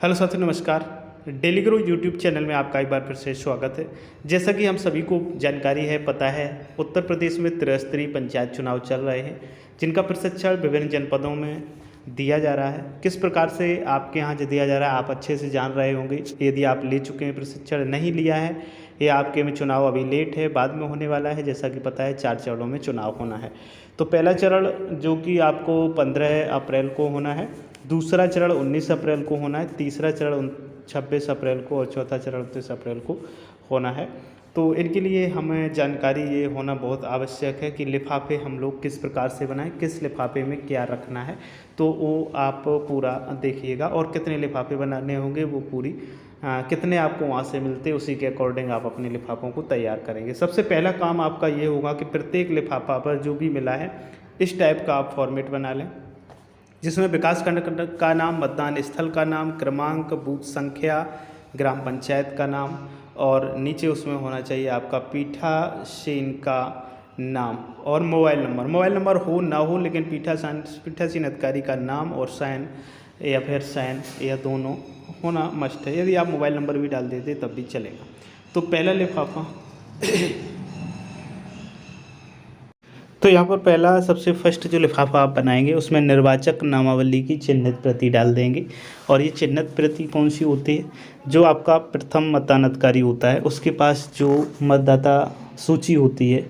Hello साथियों, नमस्कार। Daily grow YouTube channel में आपका एक बार फिर से स्वागत है। जैसा कि हम सभी को जानकारी है, पता है, उत्तर प्रदेश में त्रिस्तरीय पंचायत चुनाव चल रहे हैं, जिनका प्रशिक्षण विभिन्न जनपदों में दिया जा रहा है। किस प्रकार से आपके यहाँ जो दिया जा रहा है आप अच्छे से जान रहे होंगे। यदि आप ले चुके हैं, प्रशिक्षण नहीं लिया है, या आपके में चुनाव अभी लेट है, बाद में होने वाला है, जैसा कि पता है 4 चरणों में चुनाव होना है। तो पहला चरण जो कि आपको 15 अप्रैल को होना है, दूसरा चरण 19 अप्रैल को होना है, तीसरा चरण 26 अप्रैल को और चौथा चरण 29 अप्रैल को होना है। तो इनके लिए हमें जानकारी ये होना बहुत आवश्यक है कि लिफाफे हम लोग किस प्रकार से बनाएं, किस लिफाफे में क्या रखना है। तो वो आप पूरा देखिएगा, और कितने लिफाफे बनाने होंगे वो पूरी कितने आपको वहाँ से मिलते, उसी के अकॉर्डिंग आप अपने लिफाफों को तैयार करेंगे। सबसे पहला काम आपका ये होगा कि प्रत्येक लिफाफा पर जो भी मिला है इस टाइप का आप फॉर्मेट बना लें, जिसमें विकास खंड का नाम, मतदान स्थल का नाम, क्रमांक, बूथ संख्या, ग्राम पंचायत का नाम, और नीचे उसमें होना चाहिए आपका पीठासीन का नाम और मोबाइल नंबर हो ना हो, लेकिन पीठासीन अधिकारी का नाम और साइन या फिर साइन या दोनों होना मस्ट है। यदि आप मोबाइल नंबर भी डाल देते तब भी चलेगा। तो पहला लिफाफा तो यहाँ पर पहला सबसे फर्स्ट जो लिफाफा आप बनाएंगे उसमें निर्वाचक नामावली की चिन्हित प्रति डाल देंगे। और ये चिन्हित प्रति कौन सी होती है? जो आपका प्रथम मतदान अधिकारी होता है उसके पास जो मतदाता सूची होती है,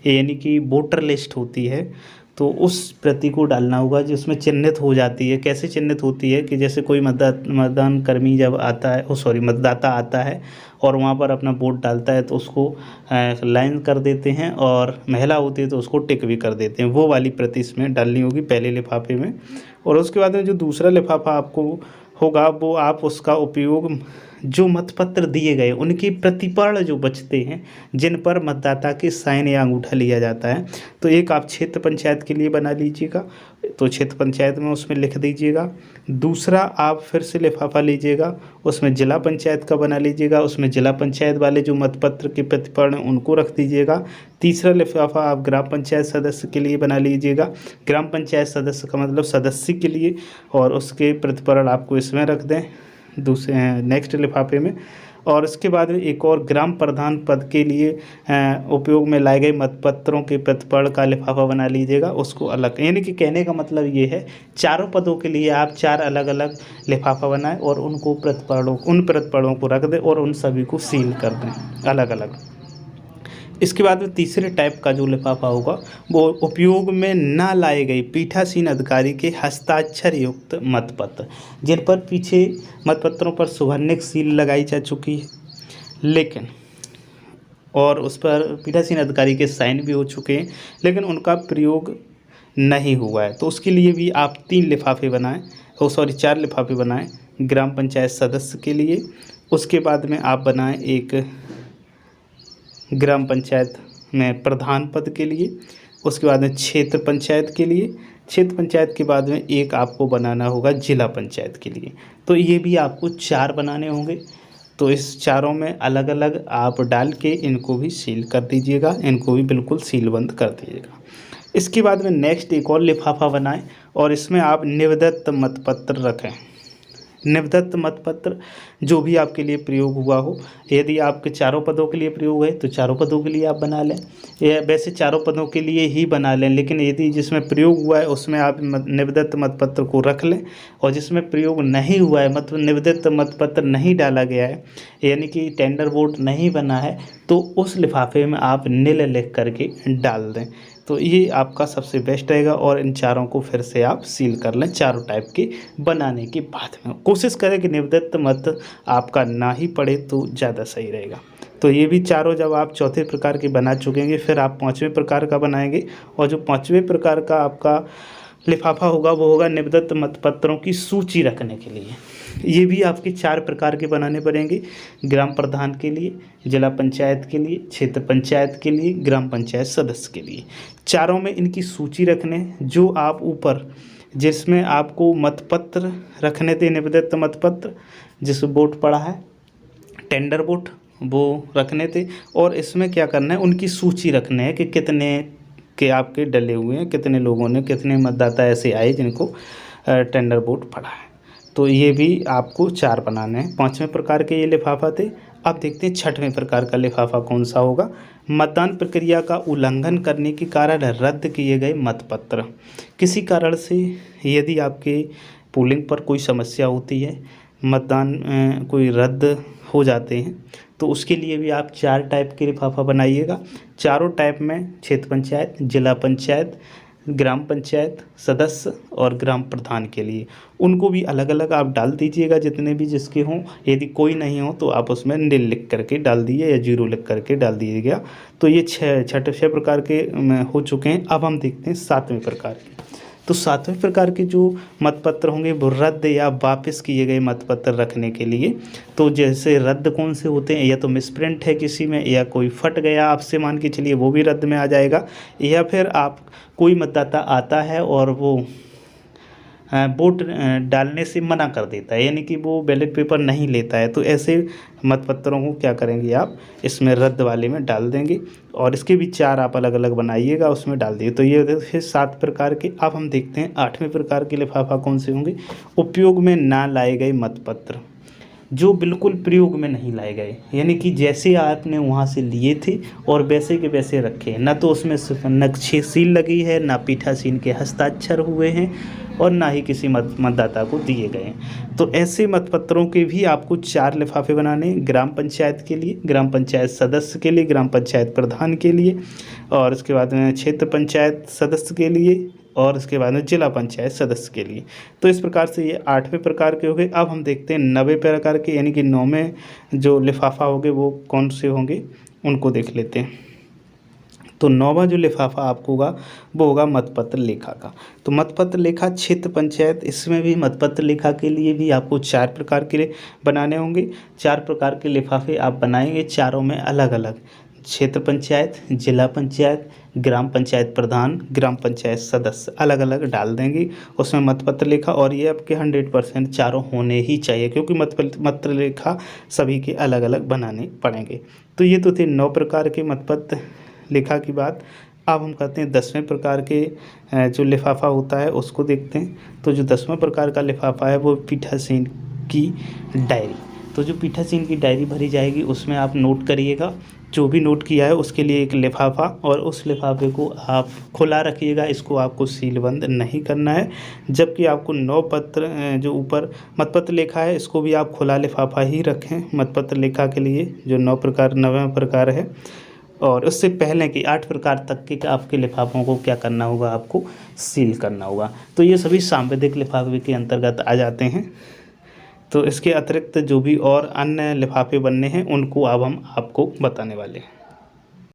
यानी कि वोटर लिस्ट होती है, तो उस प्रति को डालना होगा जिसमें चिन्हित हो जाती है। कैसे चिन्हित होती है कि जैसे कोई मतदान कर्मी जब आता है, मतदाता आता है और वहाँ पर अपना वोट डालता है तो उसको लाइन कर देते हैं, और महिला होती है तो उसको टिक भी कर देते हैं। वो वाली प्रति इसमें डालनी होगी पहले लिफाफे में। और उसके बाद में जो दूसरा लिफाफा आपको होगा वो आप उसका उपयोग जो मतपत्र दिए गए उनकी प्रतिपर्ण जो बचते हैं, जिन पर मतदाता के साइन या अंगूठा लिया जाता है, तो एक आप क्षेत्र पंचायत के लिए बना लीजिएगा, तो क्षेत्र पंचायत में उसमें लिख दीजिएगा। दूसरा आप फिर से लिफाफा लीजिएगा, उसमें जिला पंचायत का बना लीजिएगा, उसमें जिला पंचायत वाले जो मतपत्र के प्रतिपर्ण उनको रख दीजिएगा। तीसरा लिफाफा आप ग्राम पंचायत सदस्य के लिए बना लीजिएगा, ग्राम पंचायत सदस्य का मतलब सदस्य के लिए, और उसके प्रतिपर्ण आपको इसमें रख दें दूसरे नेक्स्ट लिफाफे में। और इसके बाद में एक और ग्राम प्रधान पद के लिए उपयोग में लाए गए मतपत्रों के प्रतिपर्ण का लिफाफा बना लीजिएगा, उसको अलग। यानी कि कहने का मतलब ये है, चारों पदों के लिए आप 4 अलग अलग लिफाफा बनाएं और उन प्रतिपरणों को रख दें और उन सभी को सील कर दें अलग अलग। इसके बाद में तीसरे टाइप का जो लिफाफा होगा वो उपयोग में ना लाए गए पीठासीन अधिकारी के हस्ताक्षर युक्त मतपत्र, जिन पर पीछे मतपत्रों पर सुवर्णिक सील लगाई जा चुकी है, लेकिन और उस पर पीठासीन अधिकारी के साइन भी हो चुके हैं, लेकिन उनका प्रयोग नहीं हुआ है। तो उसके लिए भी आप 4 लिफाफे बनाएं ग्राम पंचायत सदस्य के लिए। उसके बाद में आप बनाएं एक ग्राम पंचायत में प्रधान पद के लिए। उसके बाद में क्षेत्र पंचायत के लिए। क्षेत्र पंचायत के बाद में एक आपको बनाना होगा जिला पंचायत के लिए। तो ये भी आपको 4 बनाने होंगे। तो इस चारों में अलग अलग आप डाल के इनको भी सील कर दीजिएगा, इनको भी बिल्कुल सीलबंद कर दीजिएगा। इसके बाद में नेक्स्ट एक और लिफाफा बनाएं और इसमें आप निवदत्त मतपत्र रखें। निवदत्त मतपत्र जो भी आपके लिए प्रयोग हुआ हो, यदि आपके चारों पदों के लिए प्रयोग है तो चारों पदों के लिए आप बना लें, या वैसे चारों पदों के लिए ही बना लें, लेकिन यदि जिसमें प्रयोग हुआ है उसमें आप निवदत्त मतपत्र को रख लें, और जिसमें प्रयोग नहीं हुआ है, मतलब निवदत्त मतपत्र नहीं डाला गया है, यानी कि टेंडर वोट नहीं बना है, तो उस लिफाफे में आप नील लिख करके डाल दें। तो ये आपका सबसे बेस्ट रहेगा, और इन चारों को फिर से आप सील कर लें चारों टाइप के बनाने के बाद में। कोशिश करें कि निवदत्त मत आपका ना ही पड़े तो ज़्यादा सही रहेगा। तो ये भी चारों जब आप चौथे प्रकार के बना चुकेंगे, फिर आप 5वें प्रकार का बनाएंगे, और जो 5वें प्रकार का आपका लिफाफा होगा वो होगा निवदत्त मतपत्रों की सूची रखने के लिए। ये भी आपके 4 प्रकार के बनाने पड़ेंगे, ग्राम प्रधान के लिए, जिला पंचायत के लिए, क्षेत्र पंचायत के लिए, ग्राम पंचायत सदस्य के लिए। चारों में इनकी सूची रखने, जो आप ऊपर जिसमें आपको मतपत्र रखने थे, निवदत्त मतपत्र जिस वोट पड़ा है, टेंडर वोट, वो रखने थे। और इसमें क्या करना है, उनकी सूची रखने है कि कितने के आपके डले हुए हैं, कितने लोगों ने, कितने मतदाता ऐसे आए जिनको टेंडर वोट पड़ा है। तो ये भी आपको 4 बनाने हैं। 5वें प्रकार के ये लिफाफा थे। अब देखते हैं 6वें प्रकार का लिफाफा कौन सा होगा। मतदान प्रक्रिया का उल्लंघन करने के कारण रद्द किए गए मतपत्र। किसी कारण से यदि आपके पोलिंग पर कोई समस्या होती है, मतदान कोई रद्द हो जाते हैं, तो उसके लिए भी आप 4 टाइप के लिफाफा बनाइएगा। चारों टाइप में क्षेत्र पंचायत, जिला पंचायत, ग्राम पंचायत सदस्य और ग्राम प्रधान के लिए उनको भी अलग अलग आप डाल दीजिएगा, जितने भी जिसके हों। यदि कोई नहीं हो तो आप उसमें निल लिख करके डाल दीजिए या 0 लिख करके डाल दीजिएगा। तो ये 6 प्रकार के हो चुके हैं। अब हम देखते हैं 7वें प्रकार के। तो 7वें प्रकार के जो मतपत्र होंगे वो रद्द या वापस किए गए मतपत्र रखने के लिए। तो जैसे रद्द कौन से होते हैं, या तो मिसप्रिंट है किसी में, या कोई फट गया आपसे, मान के चलिए वो भी रद्द में आ जाएगा। या फिर आप कोई मतदाता आता है और वो वोट डालने से मना कर देता है, यानी कि वो बैलेट पेपर नहीं लेता है, तो ऐसे मतपत्रों को क्या करेंगे आप इसमें रद्द वाले में डाल देंगे। और इसके भी 4 आप अलग अलग बनाइएगा, उसमें डाल दिए। तो ये फिर 7 प्रकार के। अब हम देखते हैं 8वें प्रकार के लिफाफा कौन से होंगे। उपयोग में ना लाए गए मतपत्र, जो बिल्कुल प्रयोग में नहीं लाए गए, यानी कि जैसे आपने वहाँ से लिए थे और वैसे के वैसे रखे, ना तो उसमें नक्शे सील लगी है, ना पीठासीन के हस्ताक्षर हुए हैं, और ना ही किसी मतदाता को दिए गए हैं। तो ऐसे मतपत्रों के भी आपको 4 लिफाफे बनाने हैं। ग्राम पंचायत के लिए, ग्राम पंचायत सदस्य के लिए, ग्राम पंचायत प्रधान के लिए, और उसके बाद में क्षेत्र पंचायत सदस्य के लिए, और उसके बाद में जिला पंचायत सदस्य के लिए। तो इस प्रकार से ये 8वें प्रकार के हो गए। अब हम देखते हैं 9वें प्रकार के, यानी कि 9वें जो लिफाफा होंगे वो कौन से होंगे, उनको देख लेते हैं। तो 9वां जो लिफाफा आपको होगा वो होगा मतपत्र लेखा का। तो मतपत्र लेखा क्षेत्र पंचायत, इसमें भी मतपत्र लेखा के लिए भी आपको 4 प्रकार के बनाने होंगे। 4 प्रकार के लिफाफे आप बनाएंगे, चारों में अलग अलग क्षेत्र पंचायत, जिला पंचायत, ग्राम पंचायत प्रधान, ग्राम पंचायत सदस्य अलग अलग डाल देंगे उसमें मतपत्र लेखा। और ये आपके 100% चारों होने ही चाहिए, क्योंकि मतपत्र लेखा सभी के अलग अलग बनाने पड़ेंगे। तो ये तो थे 9 प्रकार के मतपत्र लेखा की बात। अब हम कहते हैं 10वें प्रकार के जो लिफाफा होता है उसको देखते हैं। तो जो 10वां प्रकार का लिफाफा है वो पीठासीन की डायरी। तो जो पीठासीन की डायरी भरी जाएगी उसमें आप नोट करिएगा, जो भी नोट किया है उसके लिए एक लिफाफा, और उस लिफाफे को आप खुला रखिएगा, इसको आपको सीलबंद नहीं करना है। जबकि आपको 9 पत्र जो ऊपर मतपत्र लेखा है इसको भी आप खुला लिफाफा ही रखें मतपत्र लेखा के लिए, जो 9वां प्रकार है। और उससे पहले कि 8 प्रकार तक के आपके लिफाफों को क्या करना होगा, आपको सील करना होगा। तो ये सभी सांविधिक लिफाफे के अंतर्गत आ जाते हैं। तो इसके अतिरिक्त जो भी और अन्य लिफाफे बनने हैं उनको अब हम आपको बताने वाले हैं।